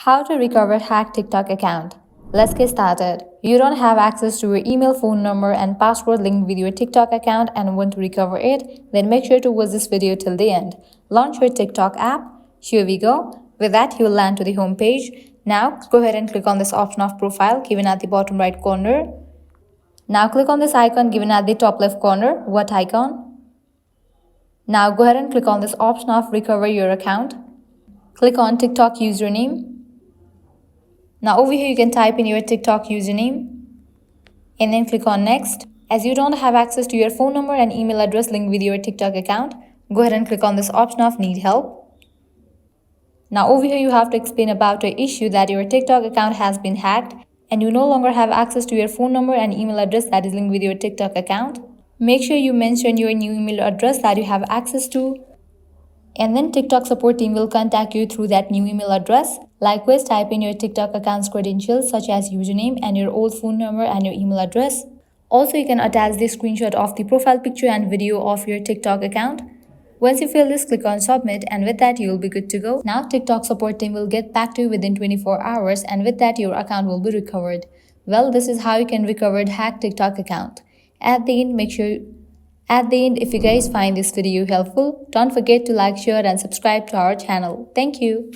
How to recover hacked TikTok account. Let's get started. You don't have access to your email, phone number, and password linked with your TikTok account and want to recover it? Then make sure to watch this video till the end. Launch your TikTok app. Here we go. With that, you will land to the home page. Now, go ahead and click on this option of profile given at the bottom right corner. Now click on this icon given at the top left corner. What icon? Now go ahead and click on this option of recover your account. Click on TikTok username. Now over here you can type in your TikTok username and then click on next. As you don't have access to your phone number and email address linked with your TikTok account, go ahead and click on this option of need help. Now over here you have to explain about the issue that your TikTok account has been hacked and you no longer have access to your phone number and email address that is linked with your TikTok account. Make sure you mention your new email address that you have access to, and then TikTok support team will contact you through that new email address. Likewise, type in your TikTok account's credentials such as username and your old phone number and your email address. Also, you can attach the screenshot of the profile picture and video of your TikTok account. Once you fill this, click on submit, and with that you will be good to go. Now TikTok support team will get back to you within 24 hours, and with that your account will be recovered. Well, this is how you can recover a hacked TikTok account. At the end, if you guys find this video helpful, don't forget to like, share and subscribe to our channel. Thank you.